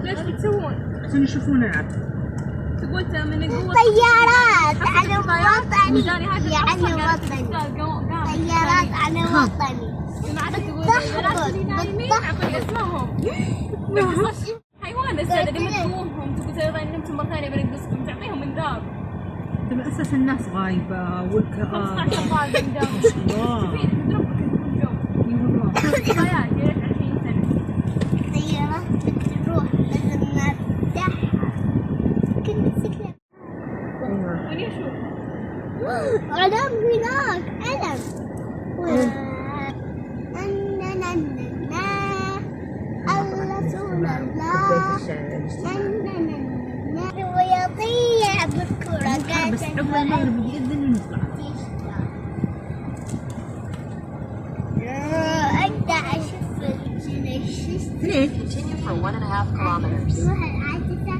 ليش بتسوون؟ عشان يشوفونا يعني. تقول من قوة طيارات على وطني يعني وطني طيارات على وطني سمعتك تقول البنات اللي نايمين عقل اسمهم حيوان السادة اللي مدفوهم تقول إذا نمتم مرة ثانية بنقصكم تعطيهم انذار. طب أساس الناس غايبة والكآبة. 15 طالب انذار. الله. نضربك انكم جو. اي والله. خيال يا ريت 20 سنة. طيارات بتروح لازم نفتحها كل سكة ايوه. وين يشوف؟ علم هناك علم الرسول الله ويطيع بالكرة بس عقب المغرب بإذن نطلع. أنت أشوف ليه؟ Continue for 1.5 kilometers. روح العاطفة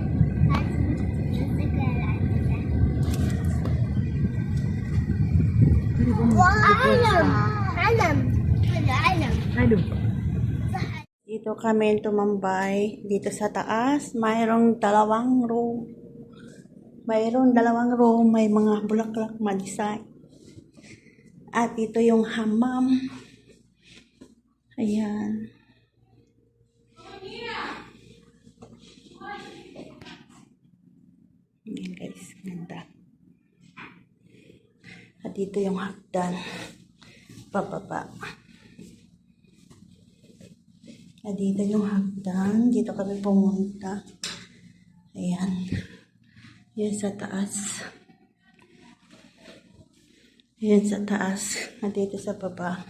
علم علم علم Halo. Dito kami tumambay. Dito sa taas, mayroong dalawang room. May mga bulaklak ma-design. At ito yung hammam. Ayan. Ayan guys, ganda. At dito yung hagdan. Pababa. At dito yung hagdan. Dito kami pumunta. Ayan. Yan sa taas. Yan sa taas. At dito sa baba.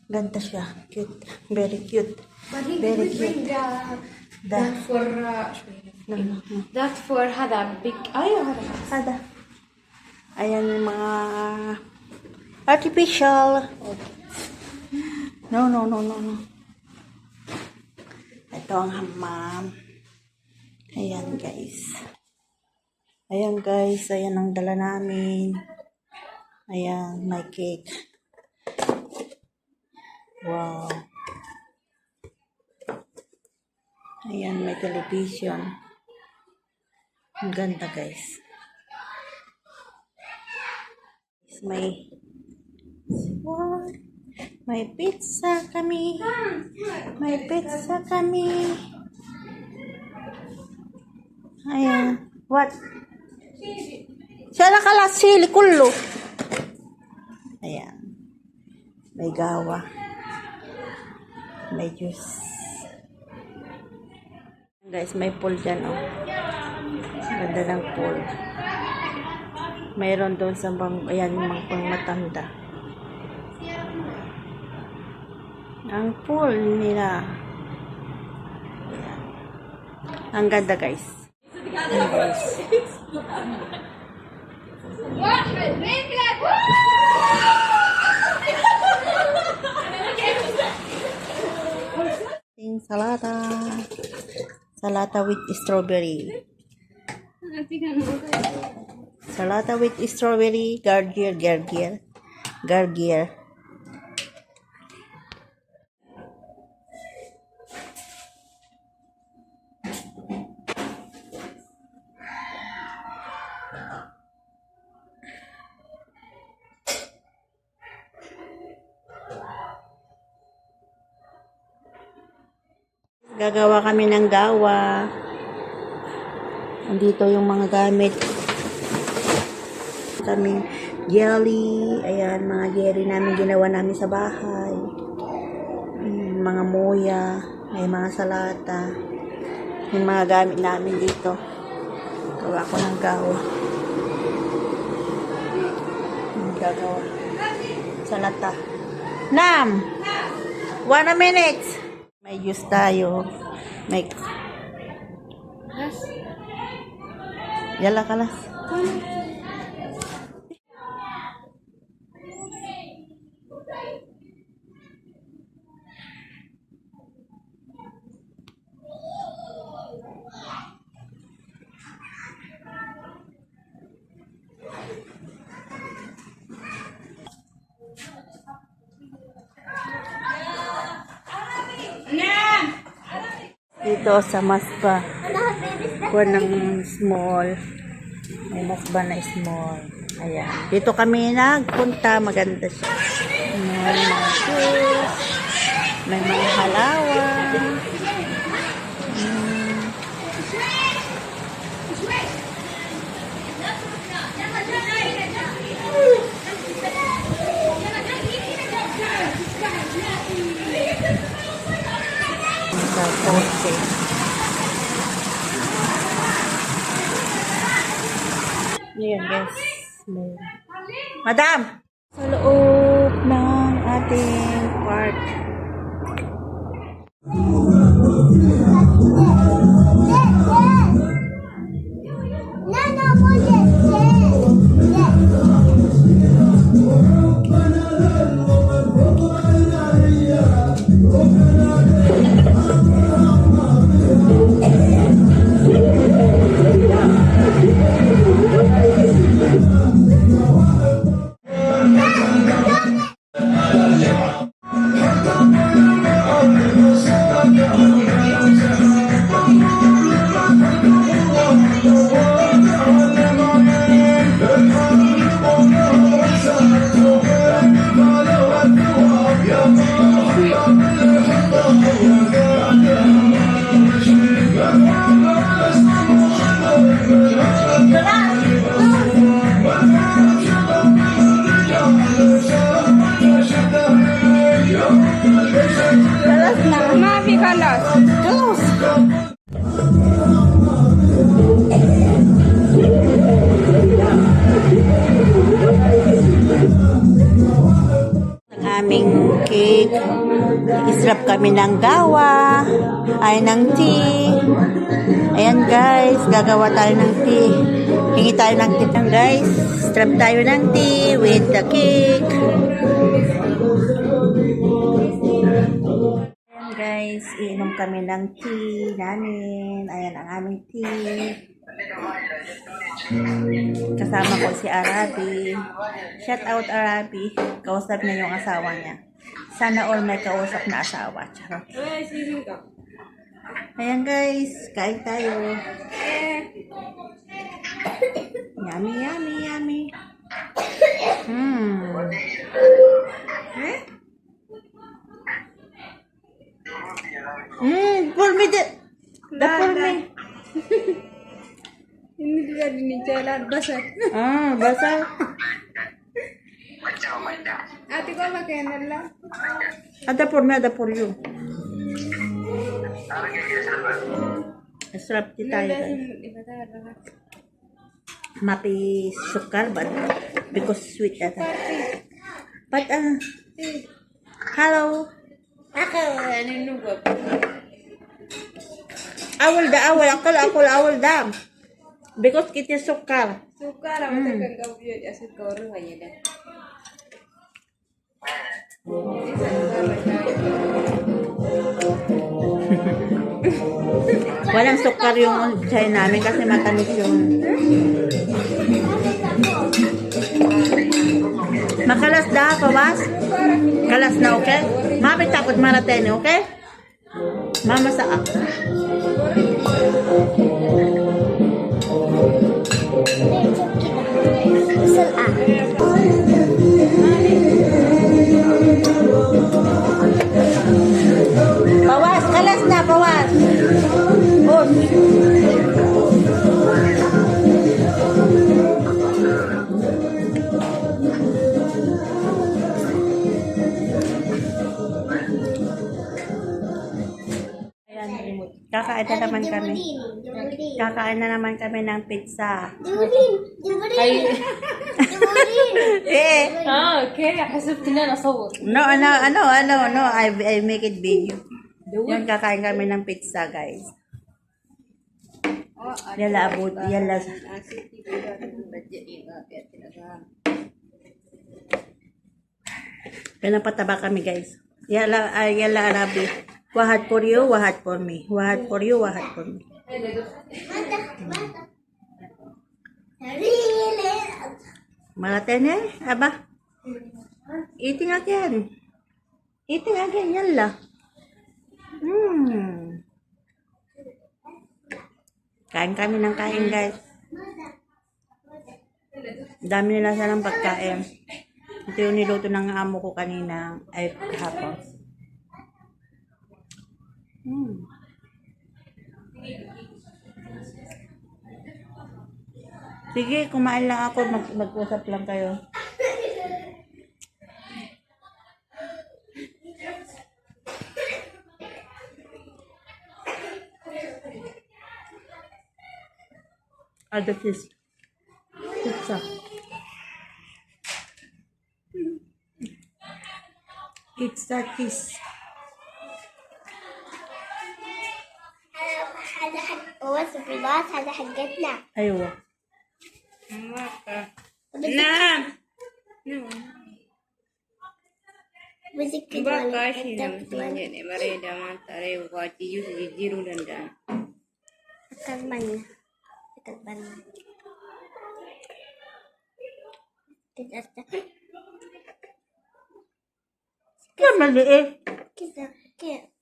Ganda siya. Cute. Very cute. Very cute. that for that for هذا big أيوة هذا Ada. Ayan yung mga artificial. No. Ito ang hammam. Ayan guys. Ayan ang dala namin. Ayan, may cake. Wow. Ayan, may television. Ang ganda guys. May pizza kami. Ayan. What? Siya nakalasili kullo. Ayan. May gawa. May juice. Guys, may pool dyan, oh. Ganda ng pool. Mayroon doon sa ayan, mga pangmatanda. Ang pool nila. Ayan. Ang ganda, guys. Ayan, guys. Salata with strawberry. Salata with strawberry, gargier. Gagawa kami ng gawa. Andito yung mga gamit. Kami jelly. Ayan, mga jelly namin ginawa namin sa bahay. Mga moya. May mga salata. Yung mga gamit namin dito. Gawa ko ng gawa. Gagawa. Salata. Nam! 1 minute! May juice tayo. May... Yala kalas. Dito sa Masba. Kuha ng small. May Masba na small. Ayan. Dito kami nagpunta. Maganda siya. May mga juice. May mga halawan. Sa kotse. Ayan guys. Madam! Sa loob ng ating park. Aming cake. Israp kami ng gawa. Ay ng tea. Ayan guys, gagawa tayo ng tea. Hingi tayo ng tea ng guys. Strap tayo ng tea with the cake. Ayan guys, iinom kami ng tea namin. Ayan ang aming tea. Kasama ko si Arabi. Shout out Arabi. Kausap niya yung asawa niya. Sana all may kausap na asawa. Charot. Ayan guys, kain tayo. Yummy, yummy, yummy. Pour me the pour me. Hindi juga dinijalan basah. Basah. Ate ko pakai nala. Ada pour me, ada pour you. Sarap di tayo guys. Mapi sukar but because sweet ata. But hello. Ako ano nugo. Awal da. Because kita sukar. Suka lah macam kan kau biar asyik kau orang aja dah. Walang sukar yung chai namin kasi matamis yung makalas da, pawas? Kalas na, okay? Mami takot maraten, okay? Mama sa ako. Pawas, kalas na, pawas. Bus. Kakain na naman kami. Kakain na naman kami ng pizza. Okay, حسبتني انا اصور. No, I make it video. Yung kakain kami ng pizza, guys. Yala abot, yala. Pinapataba kami, guys. Yala Arabi. Wahat for you, wahat for me. Wahat for you, wahat for me. Malaten eh, aba. Eating again. Yalla. Kain kami ng kain, guys. Dami nila silang pagkain. Ito yung niluto ng amo ko kanina, ay kahapon. Sige, kumain lang ako. Mag-usap lang kayo. Other fish. Pizza. It's Turkish. هذا حق وصفات هذا حقتنا. أيوة. نعم. وزكي Bakashi na msinje ne mareda mantare wati yusu jiru landa. أتمنى أتمنى Kaya maliit. كذا كذا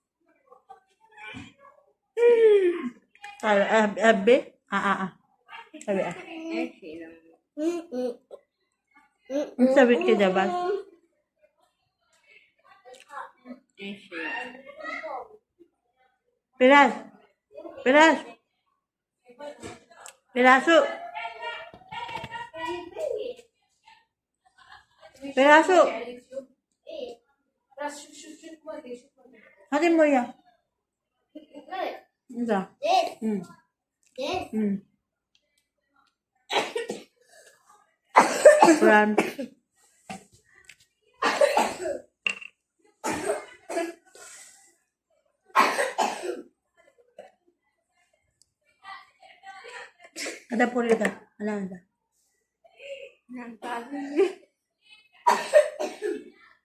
Abi? Sabi Ang sabi ka diba? Pilas! Pilas! Piraso! Piraso! Hatin mo yan. Ito. From ada puli ka. Ala.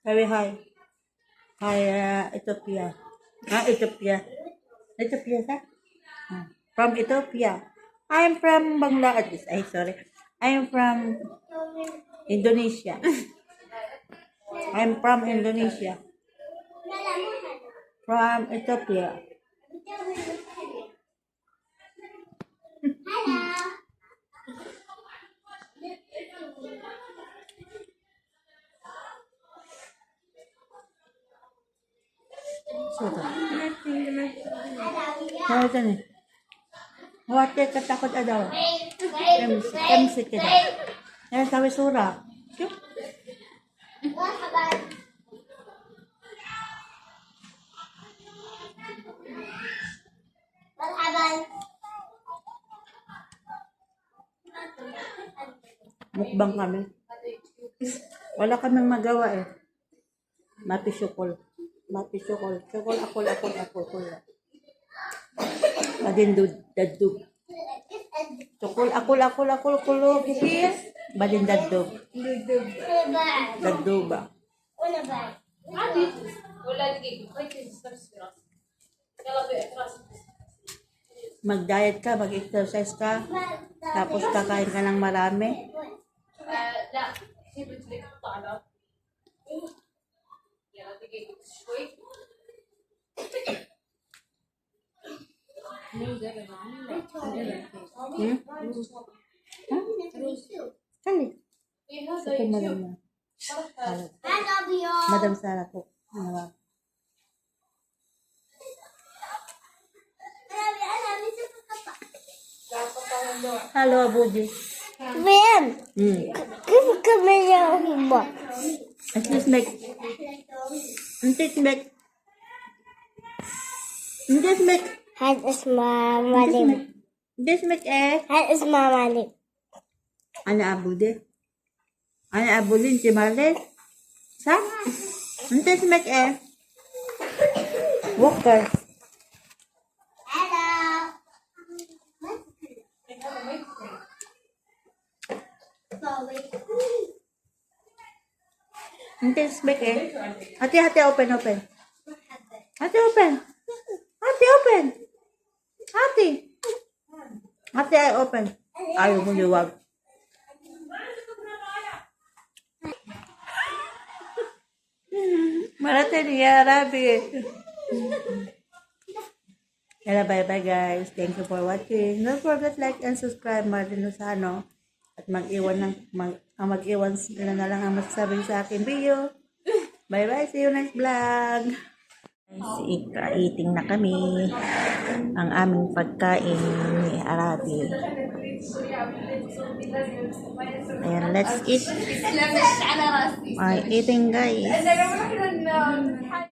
Sabi hi. Hi, Ethiopia. Ethiopia. Ethiopia ka? From Ethiopia. I'm from Bangladesh. Ay, sorry. I'm from Indonesia. I'm from Indonesia. From Ethiopia. Sudah. Kaya ito ni. Wate katakot adaw. MC kita. Yan sabi sura. مرحبا مرحبا Mukbang kami. Wala kaming magawa eh. Mapisyukol. Mapisyukol. Syukol akol. Badindud. Dadug. Syukol akol. Kulo. Kikis. Badindadug. Daduba. وانا بعد Mag-diet ka, mag-exercise ka, tapos kakain ka ng marami. Kali. Sa madam na. هذا ابيض Madam Sara po. انا مثل القطع Hello, Abuji. فين كيف كمان يا هم Antis Mek. هذا اسمه مالك Antis Mek eh. هذا اسمه مالك Ana Abude. Ana Abulin si Marles. Sa? Antis Mek eh. Walker. هلا Antis Mek eh. Hati open. Hati open. Hati ay open. Ayaw mo liwag. Marate niya, Arabi. Kaya bye-bye guys. Thank you for watching. Don't forget like and subscribe Marlene Lozano. At mag-iwan sila na lang ang masasabi sa akin video. Bye-bye. See you next vlog. Eating na kami. Ang aming pagkain ni Arabi. Ayan, let's eat. Eating guys.